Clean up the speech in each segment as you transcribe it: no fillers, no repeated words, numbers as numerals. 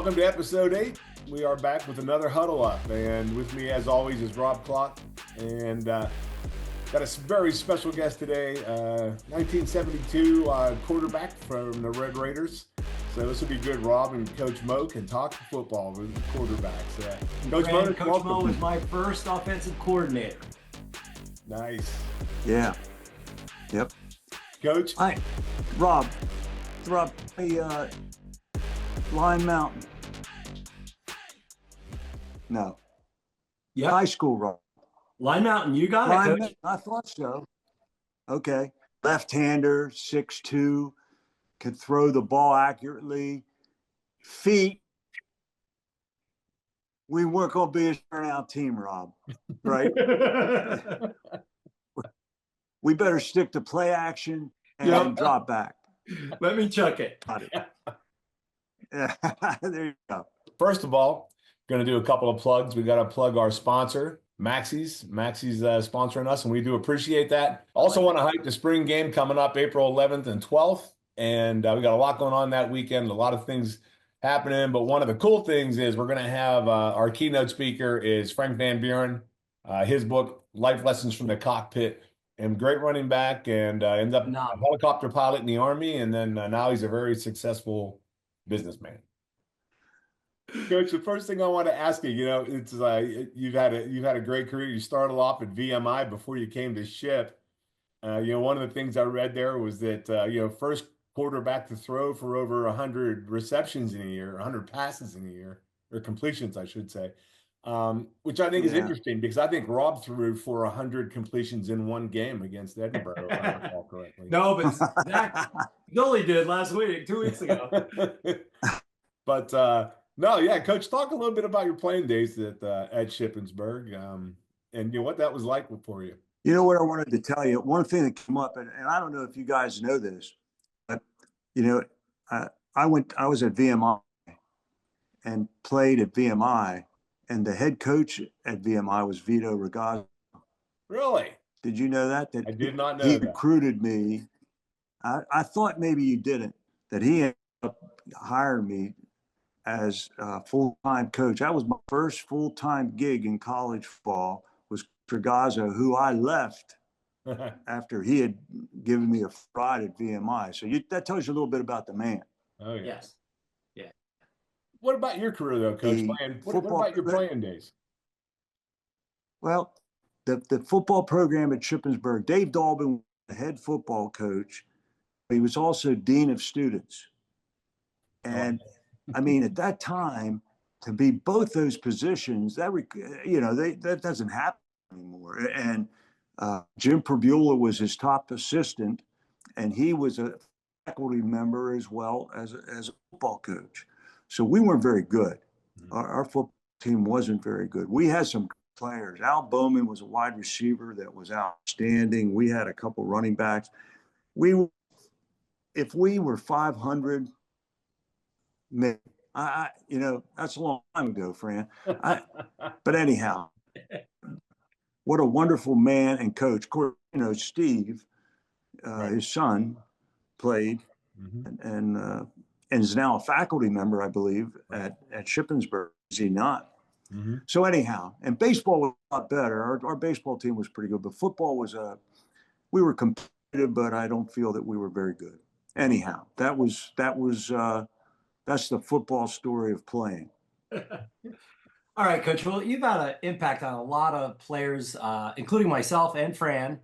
Welcome to episode 8. We are back with another Huddle Up, and with me, as always, is Rob Clock, and got a very special guest today, 1972 quarterback from the Red Raiders. So this will be good. Rob and Coach Mo can talk football with the quarterbacks. Coach Mo was my first offensive coordinator. Nice. Yeah. Yep. Coach? Hi, Rob. Line Mountain. No. Yeah. High school, Rob. Line Mountain, you got it, Coach. I thought so. Okay. Left-hander, 6'2", could throw the ball accurately. Feet. We weren't going to be a turnout team, Rob. Right? We better stick to play action and drop back. Let me chuck it. Yeah. There you go. First of all, going to do a couple of plugs. We got to plug our sponsor, Maxie's. Maxie's sponsoring us, and we do appreciate that. Also want to hype the spring game coming up April 11th and 12th. And we got a lot going on that weekend, a lot of things happening. But one of the cool things is we're going to have our keynote speaker is Frank Van Buren. His book, Life Lessons from the Cockpit, and great running back, and ends up a helicopter pilot in the Army. And then now he's a very successful businessman. Coach, the first thing I want to ask you, it's you've had a great career. You started off at VMI before you came to Ship. One of the things I read there was that first quarterback to throw for over 100 receptions in a year, 100 passes in a year, or completions, I should say. Which I think is interesting because I think Rob threw for 100 completions in one game against Edinburgh, if I recall correctly. No, but Zach Gully did last week, 2 weeks ago. But Coach, talk a little bit about your playing days at Shippensburg, and what that was like for you. You know what I wanted to tell you? One thing that came up, and I don't know if you guys know this, but I was at VMI and played at VMI. And the head coach at VMI was Vito Ragazzo. Really? Did you know that? I did not know he that. Recruited me. I thought maybe you didn't. That he ended up hiring me as a full-time coach. That was my first full-time gig in college football. Was Ragazzo, who I left after he had given me a ride at VMI. So that tells you a little bit about the man. Oh yeah. Yes. What about your career, though, Coach? What about your playing days? Well, the football program at Shippensburg, Dave Dalbin was the head football coach. He was also dean of students. And, at that time, to be both those positions, that doesn't happen anymore. And Jim Perbula was his top assistant, and he was a faculty member as well as a football coach. So we weren't very good. Our football team wasn't very good. We had some players. Al Bowman was a wide receiver that was outstanding. We had a couple running backs. If we were 500, that's a long time ago, Fran. But anyhow, what a wonderful man and coach. Of course, Steve, his son, played, and is now a faculty member, I believe, at Shippensburg. Is he not? Mm-hmm. So anyhow, and baseball was a lot better. Our baseball team was pretty good, but football was we were competitive, but I don't feel that we were very good. Anyhow, that's the football story of playing. All right, Coach. Well, you've had an impact on a lot of players, including myself and Fran.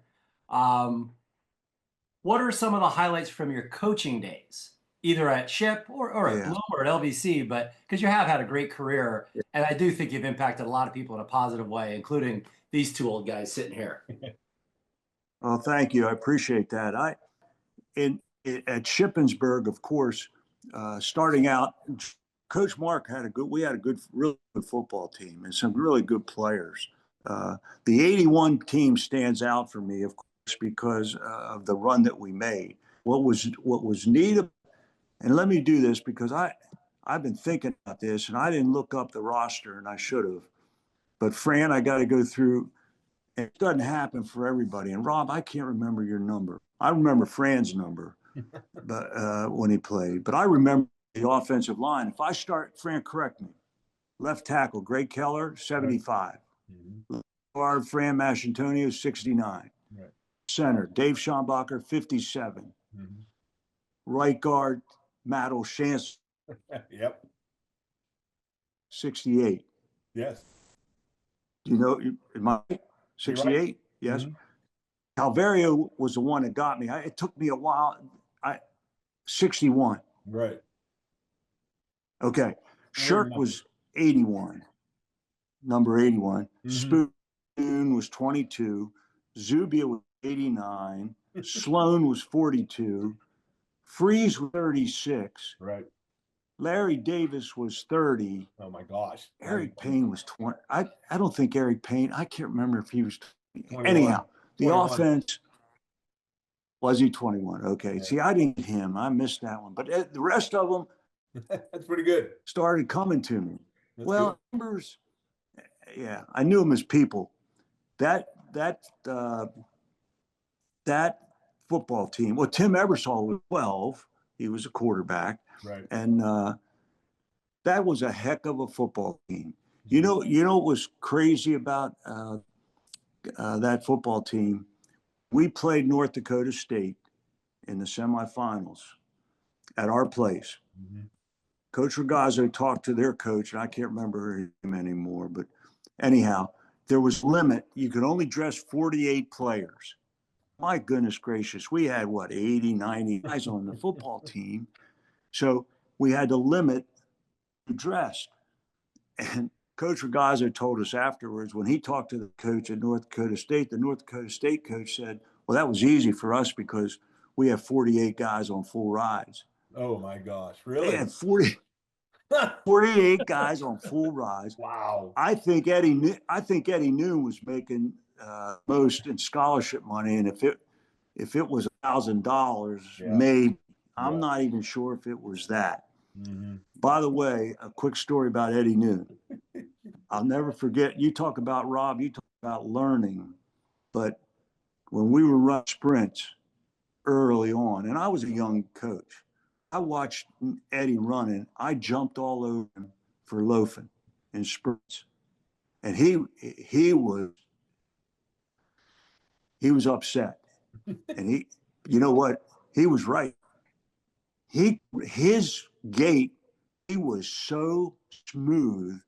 What are some of the highlights from your coaching days? Either at Ship or at Bloom or at LBC, but because you have had a great career, and I do think you've impacted a lot of people in a positive way, including these two old guys sitting here. Well, thank you. I appreciate that. At Shippensburg, of course, starting out, Coach Mark we had a really good football team and some really good players. The 81 team stands out for me, of course, because of the run that we made. What was neat, and let me do this because I've been thinking about this, and I didn't look up the roster, and I should have. But Fran, I got to go through. It doesn't happen for everybody. And Rob, I can't remember your number. I remember Fran's number, but when he played. But I remember the offensive line. If I start, Fran, correct me. Left tackle, Greg Keller, 75. Mm-hmm. Guard, Fran Maschantonio, 69. Right. Center, Dave Schombacher, 57. Mm-hmm. Right guard, Matt O'Shansky, Yep. 68. Yes. Do you know, am I 68? Right. Yes. Mm-hmm. Calvario was the one that got me. It took me a while. 61. Right. Okay. Shirk was 81. Number 81. Mm-hmm. Spoon was 22. Zubia was 89. Sloan was 42. Freeze was 36. Right. Larry Davis was 30. Oh my gosh. Eric Payne was 20. I don't think Eric Payne, I can't remember if he was 21. Anyhow, the 21. offense, was he 21? Okay. Yeah. See, I didn't get him. I missed that one. But the rest of them that's pretty good. Started coming to me. That's well, good. Numbers, yeah, I knew them as people. That football team. Well, Tim Ebersol was 12. He was a quarterback. Right. And that was a heck of a football team. You know what was crazy about that football team? We played North Dakota State in the semifinals at our place. Mm-hmm. Coach Ragazzo talked to their coach, and I can't remember him anymore, but anyhow, there was a limit. You could only dress 48 players. My goodness gracious, we had, 80, 90 guys on the football team. So we had to limit the dress. And Coach Ragazzo told us afterwards, when he talked to the coach at North Dakota State, the North Dakota State coach said, well, that was easy for us because we have 48 guys on full rides. Oh, my gosh. Really? They had 48 guys on full rides. Wow. I think Eddie Noon was making most in scholarship money, and if it was $1,000, maybe. I'm not even sure if it was that. Mm-hmm. By the way, a quick story about Eddie Noon. I'll never forget. You talk about, Rob, you talk about learning, but when we were running sprints early on, and I was a young coach, I watched Eddie running. I jumped all over him for loafing in sprints. And he was upset. And you know what? He was right. His gait, he was so smooth.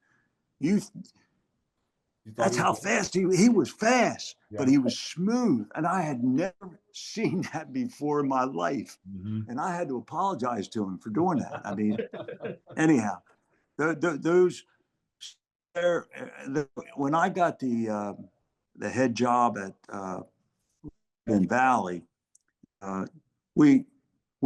That's how fast he was fast, but he was smooth. And I had never seen that before in my life. Mm-hmm. And I had to apologize to him for doing that. I mean, anyhow, those when I got the head job at in Valley, we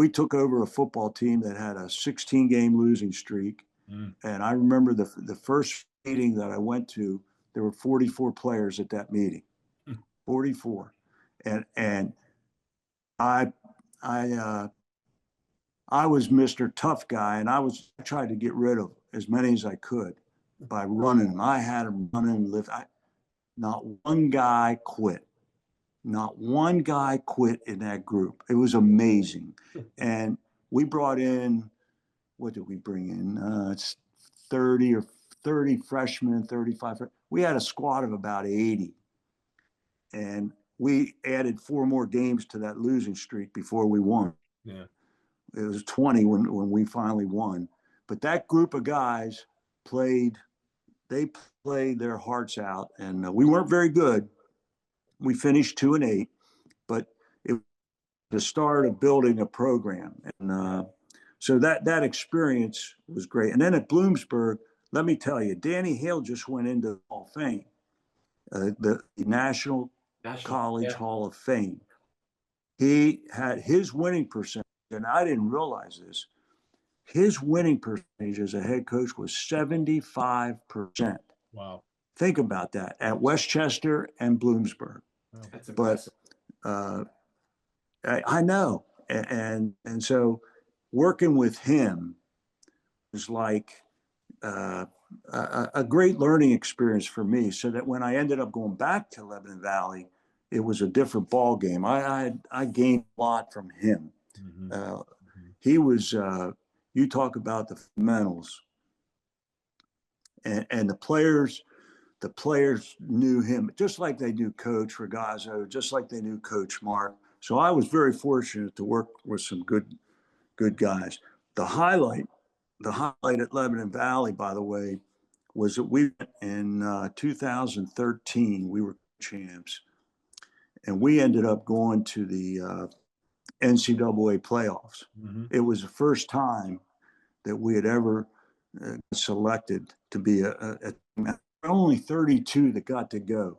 took over a football team that had a 16-game losing streak. Mm. And I remember the first meeting that I went to, there were 44 players at that meeting, 44. And I was Mr. Tough Guy, and I tried to get rid of as many as I could by running them. I had them running and lift. Not one guy quit. Not one guy quit in that group. It was amazing. And we brought in, what did we bring in? It's 30 freshmen, 35. We had a squad of about 80. And we added 4 more games to that losing streak before we won. Yeah. It was 20 when we finally won. But that group of guys played their hearts out. And we weren't very good. We finished 2-8, but it was the start of building a program. And so that experience was great. And then at Bloomsburg, let me tell you, Danny Hale just went into the Hall of Fame, the National College Hall of Fame. He had his winning percentage, and I didn't realize this. His winning percentage as a head coach was 75%. Wow. Think about that at Westchester and Bloomsburg. That's impressive. But I know, and so working with him was like a great learning experience for me. So that when I ended up going back to Lebanon Valley, it was a different ball game. I gained a lot from him. Mm-hmm. He was you talk about the fundamentals, and the players knew him just like they knew Coach Ragazzo, just like they knew Coach Mark. So I was very fortunate to work with some good guys. The highlight at Lebanon Valley, by the way, was that we in 2013 we were champs, and we ended up going to the NCAA playoffs. Mm-hmm. It was the first time that we had ever selected to be a only 32 that got to go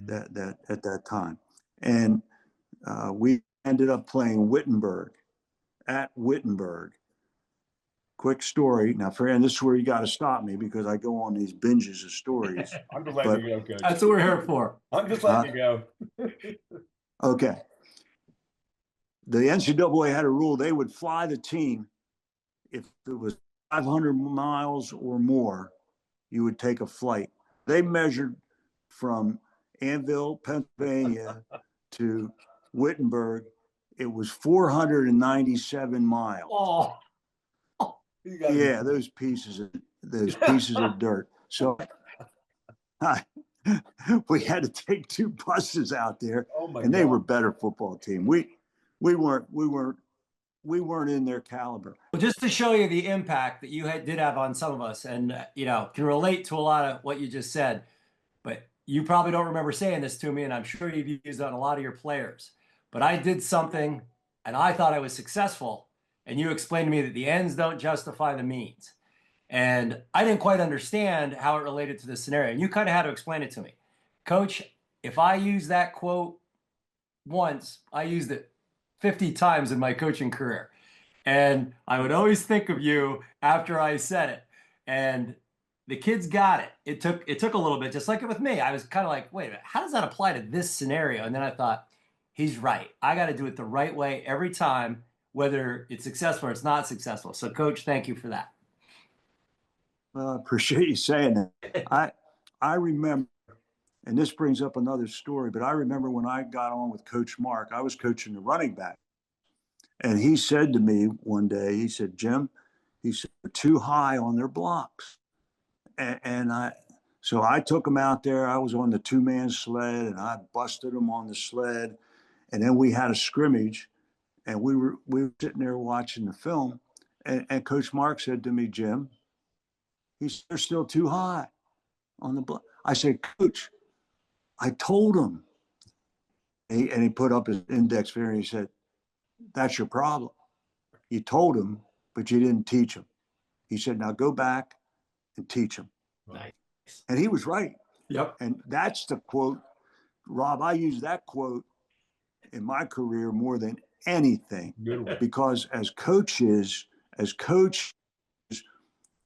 that at that time, and we ended up playing Wittenberg at Wittenberg. Quick story. Now, Fran, this is where you got to stop me because I go on these binges of stories. I'm just letting you go, Coach. That's what we're here for. I'm just letting you go. Okay. The NCAA had a rule they would fly the team if it was 500 miles or more, you would take a flight. They measured from Annville, Pennsylvania to Wittenberg. It was 497 miles. Oh. Yeah, those pieces of dirt. So we had to take 2 buses out there, and they were a better football team. We weren't in their caliber. Well, just to show you the impact that you did have on some of us, and can relate to a lot of what you just said, but you probably don't remember saying this to me, and I'm sure you've used it on a lot of your players. But I did something, and I thought I was successful, and you explained to me that the ends don't justify the means. And I didn't quite understand how it related to the scenario, and you kind of had to explain it to me. Coach, if I use that quote once, I used it 50 times in my coaching career. And I would always think of you after I said it. And the kids got it. It took a little bit, just like it with me. I was kind of like, wait a minute, how does that apply to this scenario? And then I thought, he's right. I got to do it the right way every time, whether it's successful or it's not successful. So, Coach, thank you for that. Well, I appreciate you saying that. I remember, and this brings up another story, but I remember when I got on with Coach Mark, I was coaching the running back. And he said to me one day, he said, Jim, he said, they're too high on their blocks. So I took them out there. I was on the 2-man sled, and I busted them on the sled. And then we had a scrimmage, and we were sitting there watching the film. And Coach Mark said to me, Jim, he said, they're still too high on the block. I said, Coach, I told him. And he put up his index finger and he said, that's your problem. You told him, but you didn't teach him. He said, now go back and teach him. Nice. And he was right. Yep. And that's the quote. Rob, I use that quote in my career more than anything. Because as coaches,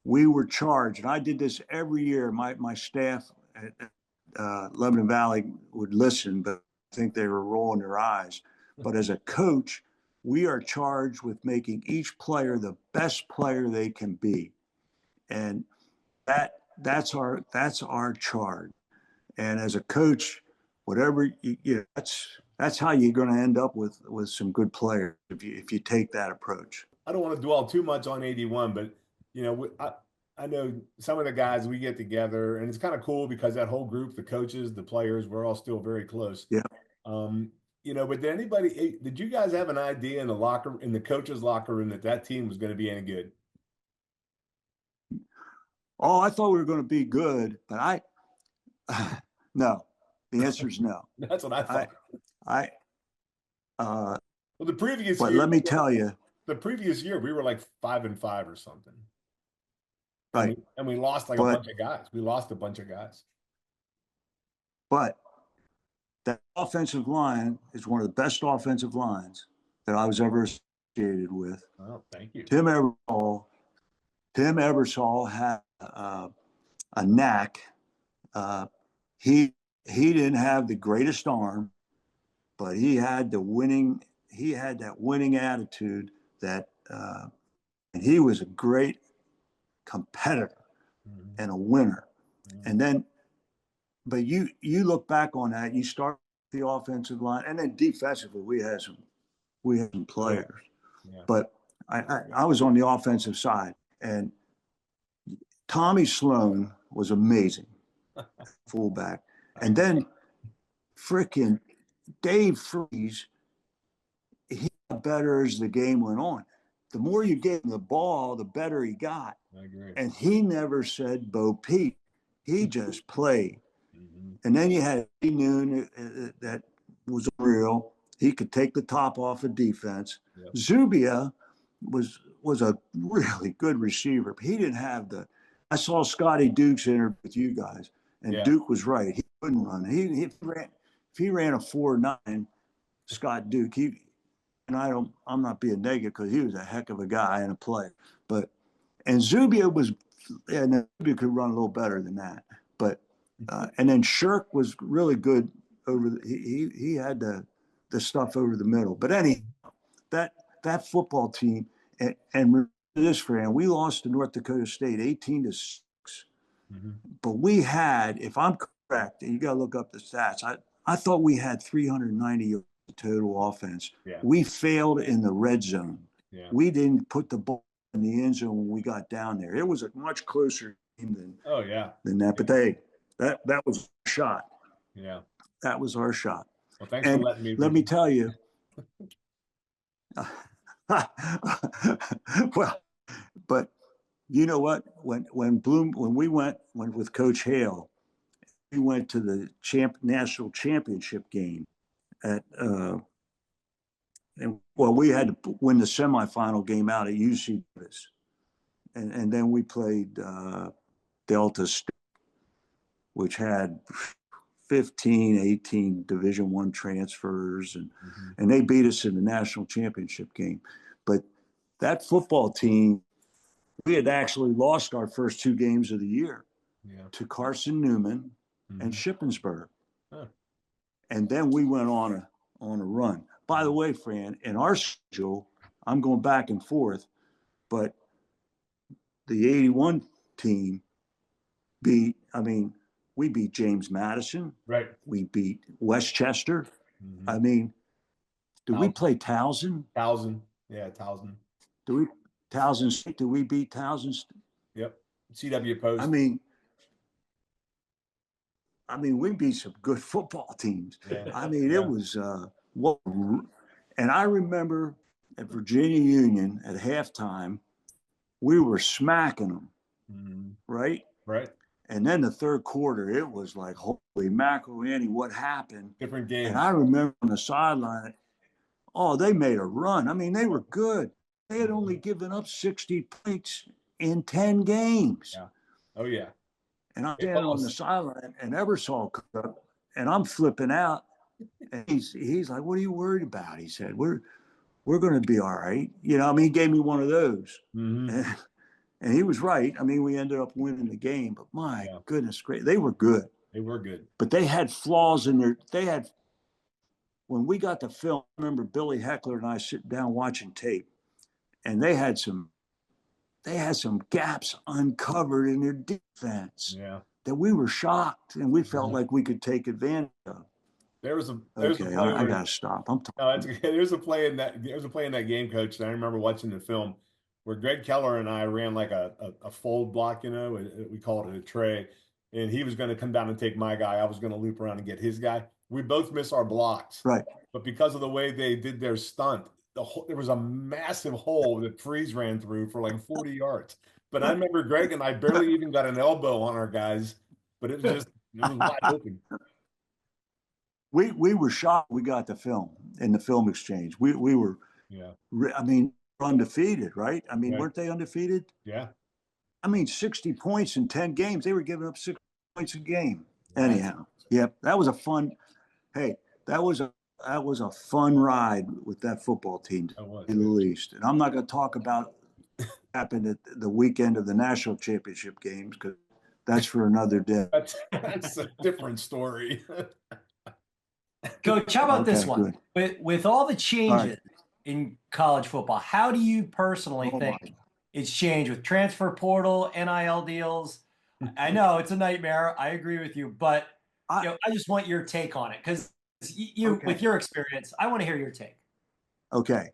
we were charged, and I did this every year. My staff at Lebanon Valley would listen, but I think they were rolling their eyes. But as a coach, we are charged with making each player the best player they can be, and that's our charge. And as a coach, whatever that's how you're going to end up with some good players if you take that approach. I don't want to dwell too much on 81, but I know some of the guys we get together, and it's kind of cool because that whole group, the coaches, the players, we're all still very close. Yeah. But did you guys have an idea in the coaches' locker room that team was going to be any good? Oh, I thought we were going to be good, but no. The answer is no. That's what I thought. Well, the previous but year, let me tell you, the previous year we were like 5-5 or something. Right. And we lost a bunch of guys. We lost a bunch of guys. But that offensive line is one of the best offensive lines that I was ever associated with. Oh, thank you. Tim Ebersol had a knack. He didn't have the greatest arm, but he had that winning attitude and he was a great competitor and a winner. And then, but you look back on that, you start the offensive line, and then defensively we had some players. Yeah. But I was on the offensive side, and Tommy Sloan was amazing, fullback. And then frickin' Dave Freeze, he got better as the game went on. The more you gave him the ball, the better he got. I agree. And he never said Bo Peep. He just played. And then you had Noon that was real. He could take the top off of defense. Yep. Zubia was a really good receiver. But he didn't have the. I saw Scotty Duke's interview with you guys, and Duke was right. He couldn't run. If he ran a 4.9, Scott Duke. I'm not being negative because he was a heck of a guy and a player. And Zubia Zubia could run a little better than that. But and then Shirk was really good he had the stuff over the middle. But anyhow, that football team, and remember this, Fran, we lost to North Dakota State 18-6. But we had, if I'm correct, and you got to look up the stats, I thought we had 390 yards of total offense. We failed in the red zone. We didn't put the ball in the end zone when we got down there. It was a much closer game than that. But that was our shot. Yeah. That was our shot. Well, thanks for letting me. Let me tell you. Well, but you know what? When we went with Coach Hale, we went to the national championship game at we had to win the semifinal game out at UC Davis, and then we played Delta State, which had 15, 18 Division I transfers, and they beat us in the national championship game. But that football team, we had actually lost our first 2 games of the year to Carson Newman and Shippensburg. And then we went on a run. By the way, Fran, in our schedule, I'm going back and forth, but the 81 team we beat James Madison. Right. We beat Westchester. I mean, did we play Towson? Towson. Yeah, Towson. Towson State? Did we beat Towson? Yep. CW Post. I mean, we beat some good football teams. Yeah. It was and I remember at Virginia Union at halftime, we were smacking them, right? Right. And then the third quarter, it was like, holy mackerel, Annie, what happened? Different game. And I remember on the sideline, they made a run. I mean, they were good. They had only given up 60 points in 10 games. Yeah. Oh, yeah. And I'm standing on the sideline, and Ebersol comes up, and I'm flipping out. And he's like, what are you worried about? He said, we're going to be all right. He gave me one of those. And he was right. We ended up winning the game, but my goodness, great. They were good. They were good. But they had flaws in when we got the film, I remember Billy Heckler and I sitting down watching tape, and they had some gaps uncovered in their defense that we were shocked, and we felt like we could take advantage of. There's I gotta stop. I'm talking. No, it's okay. There's a play in that game, Coach, that I remember watching the film where Greg Keller and I ran like a fold block, we called it a tray, and he was going to come down and take my guy. I was going to loop around and get his guy. We both missed our blocks. Right. But because of the way they did their stunt, there was a massive hole that Freeze ran through for like 40 yards. But I remember Greg and I barely even got an elbow on our guys, but it was wide open. We were shocked we got the film in the film exchange. We were, undefeated, right? Weren't they undefeated? Yeah. 60 points in 10 games. They were giving up 6 points a game. Anyhow, that was a fun. Hey, that was a fun ride with that football team, to say the least. And I'm not going to talk about what happened at the weekend of the national championship games because that's for another day. That's a different story. Coach, how about this one? With all the changes in college football, how do you personally think it's changed with transfer portal, NIL deals? I know it's a nightmare. I agree with you, but I just want your take on it because with your experience, I want to hear your take. Okay.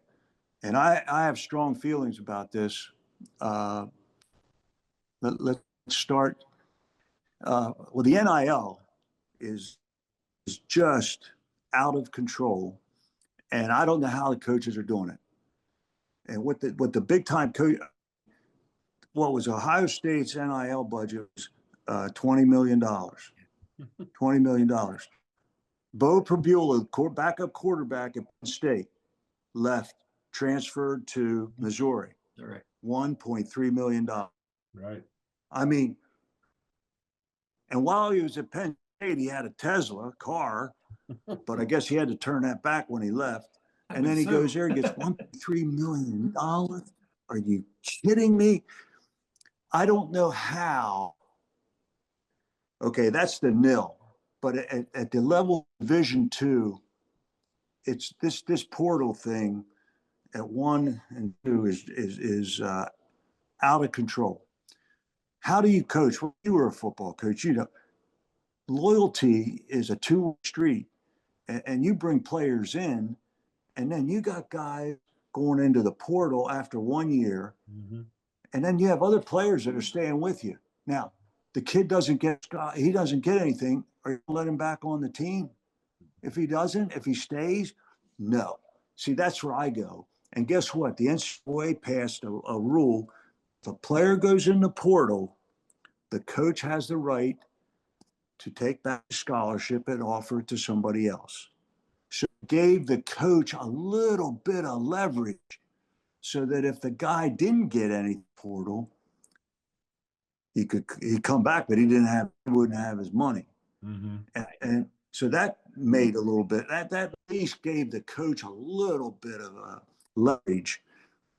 and I have strong feelings about this. Let's start. Well, the NIL is just out of control, and I don't know how the coaches are doing it. And what the big time coach, what was Ohio State's NIL budget was $20 million. $20 million. Bo Prabula, backup quarterback at Penn State, left, transferred to Missouri. Right. $1.3 million. Right. I mean, and while he was at Penn State, he had a Tesla car, but I guess he had to turn that back when he left. And then he goes there and gets $1.3 million. Are you kidding me? I don't know how. Okay, that's the nil. But at the level of Division II, it's this portal thing at 1 and 2 is out of control. How do you coach? Well, you were a football coach. You know, loyalty is a two-way street, and you bring players in, and then you got guys going into the portal after 1 year, and then you have other players that are staying with you. Now, the kid doesn't get anything. Are you gonna let him back on the team? If he doesn't, if he stays, no. See, that's where I go. And guess what? The NCAA passed a rule. If a player goes in the portal, the coach has the right to take back the scholarship and offer it to somebody else. So it gave the coach a little bit of leverage so that if the guy didn't get any portal, he'd come back, but he wouldn't have his money. And so that made a little bit, that at least gave the coach a little bit of a leverage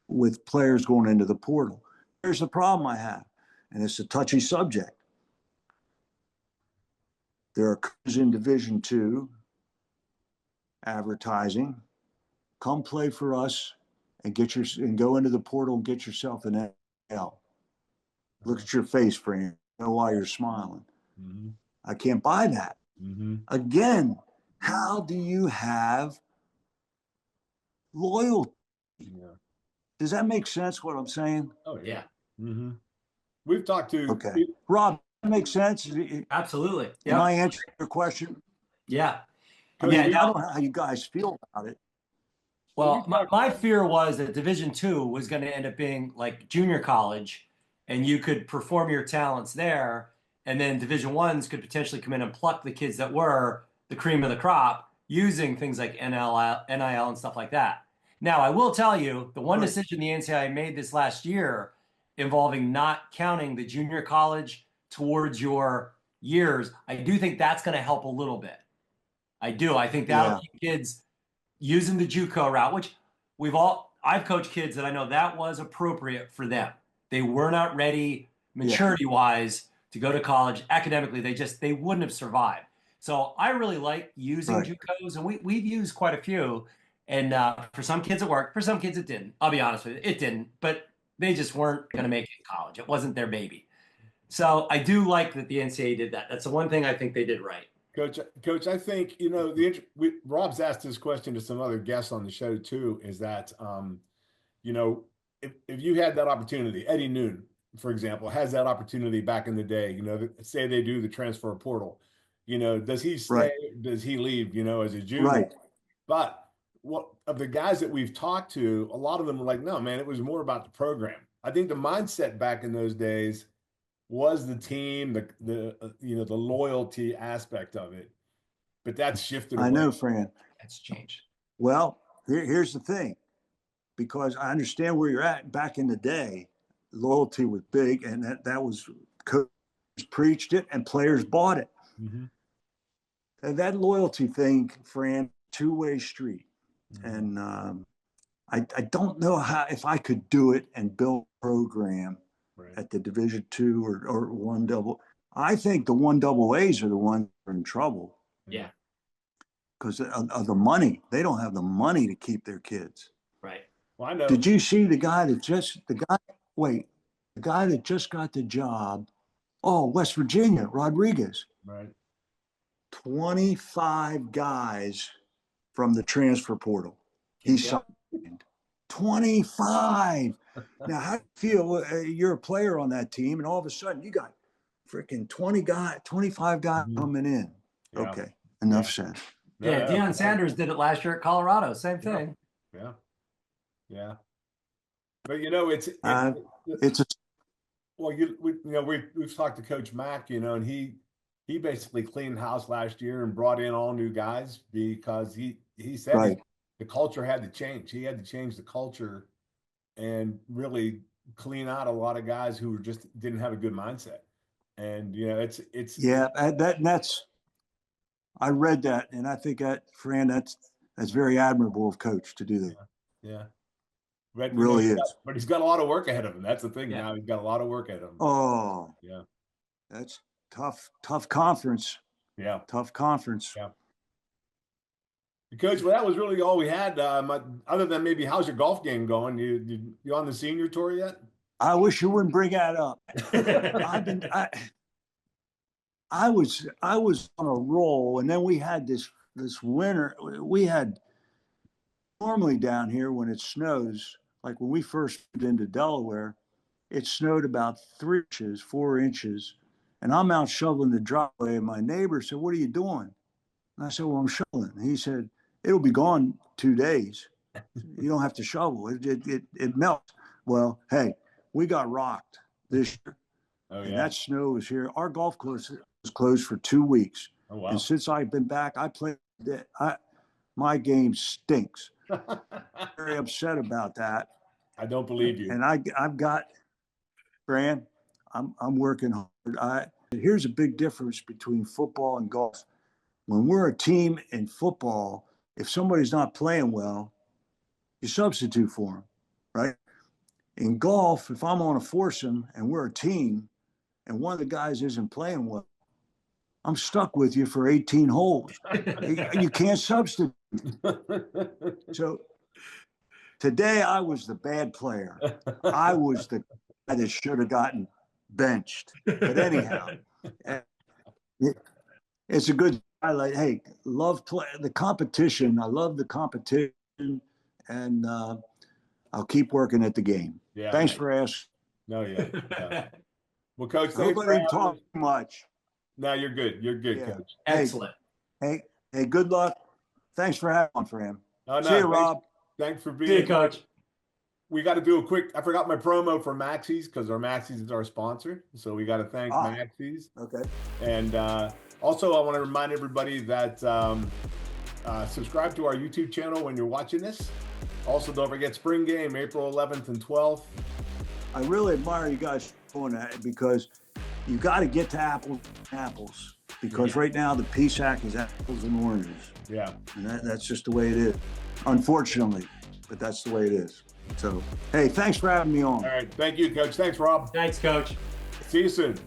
with players going into the portal. Here's the problem I have, and it's a touchy subject. There are coaches in Division II advertising, come play for us and go into the portal and get yourself an L. Look at your face, Fran. Know why you're smiling. I can't buy that. Again, how do you have loyalty? Does that make sense what I'm saying? Oh, yeah. We've talked to. Okay. Rob, that makes sense? Absolutely. Can I answer your question? Yeah. I mean, I don't know how you guys feel about it. Well, my fear was that Division II was going to end up being like junior college, and you could perform your talents there, and then Division Ones could potentially come in and pluck the kids that were the cream of the crop using things like NIL and stuff like that. Now, I will tell you, the one decision the NCAA made this last year involving not counting the junior college towards your years, I do think that's going to help a little bit. I do. I think that'll keep kids using the JUCO route, which I've coached kids that I know that was appropriate for them. They were not ready maturity-wise to go to college. Academically, they wouldn't have survived. So I really like using JUCOs, and we've used quite a few. And for some kids it worked. For some kids it didn't. I'll be honest with you, it didn't. But they just weren't going to make it in college. It wasn't their baby. So I do like that the NCAA did that. That's the one thing I think they did right. Coach, I think, Rob's asked this question to some other guests on the show too, is that, if you had that opportunity, Eddie Noon, for example, has that opportunity back in the day, say they do the transfer portal, does he stay, does he leave, as a junior? But what of the guys that we've talked to, a lot of them were like, no, man, it was more about the program. I think the mindset back in those days was the team, the loyalty aspect of it, but that's shifted away. I know, Fran. That's changed. Well, here's the thing, because I understand where you're at. Back in the day, loyalty was big, and that was coaches preached it and players bought it. And that loyalty thing, Fran, two-way street. And I don't know if I could do it and build a program at the Division II or 1AA. I think the 1AAs are the ones that are in trouble. Yeah. Because of the money. They don't have the money to keep their kids. Right. Well, I know. Did you see the guy that just got the job? Oh, West Virginia, Rodriguez. Right. 25 guys from the transfer portal. He signed 25. Now, how do you feel? You're a player on that team, and all of a sudden you got freaking 25 guys coming in. Yeah. Okay, enough said. Yeah, Deion Sanders did it last year at Colorado. Same thing. Yeah. Yeah. But it's a well, we've talked to Coach Mack, and he basically cleaned house last year and brought in all new guys because he said right. The culture had to change. He had to change the culture and really clean out a lot of guys who just didn't have a good mindset. And it's that's I read that, and I think that, Fran, that's very admirable of Coach to do that. Yeah. But, really is. But he's got a lot of work ahead of him. That's the thing. Now he's got a lot of work ahead of him. Oh, yeah. That's tough conference. Yeah. Tough conference. Yeah. Coach, well, that was really all we had. Other than maybe, how's your golf game going? You on the senior tour yet? I wish you wouldn't bring that up. I was on a roll, and then we had this winter. We had normally down here when it snows, like when we first moved into Delaware, it snowed about 3 inches, 4 inches, and I'm out shoveling the driveway, and my neighbor said, "What are you doing?" And I said, "Well, I'm shoveling." And he said, "It'll be gone 2 days. You don't have to shovel. It melts." Well, hey, we got rocked this year. Oh, yeah. And that snow was here. Our golf course was closed for 2 weeks. Oh, wow. And since I've been back, I played. My game stinks. Very upset about that. I don't believe you. And I've got, Fran, I'm working hard. Here's a big difference between football and golf. When we're a team in football, if somebody's not playing well, you substitute for them, right? In golf, if I'm on a foursome and we're a team and one of the guys isn't playing well, I'm stuck with you for 18 holes. You can't substitute. So today I was the bad player. I was the guy that should have gotten benched. But anyhow, it's a good highlight. Hey, love the competition. I love the competition, and I'll keep working at the game. Yeah. Thanks for asking. No, yeah. Well, Coach, I hope I didn't talk too much. No, you're good. You're good, Yeah. Coach. Excellent. Hey, good luck. Thanks for having on, Fran. Oh, no, See you, Rob. Thanks for being See you, Coach. We got to do a quick. I forgot my promo for Maxie's because our Maxie's is our sponsor. So we got to thank Maxie's. Okay. And also, I want to remind everybody that subscribe to our YouTube channel when you're watching this. Also, don't forget spring game, April 11th and 12th. I really admire you guys doing that because you got to get to apples because right now the PSAC is apples and oranges. Yeah. And that's just the way it is, unfortunately, but that's the way it is. So, hey, thanks for having me on. All right. Thank you, Coach. Thanks, Rob. Thanks, Coach. See you soon.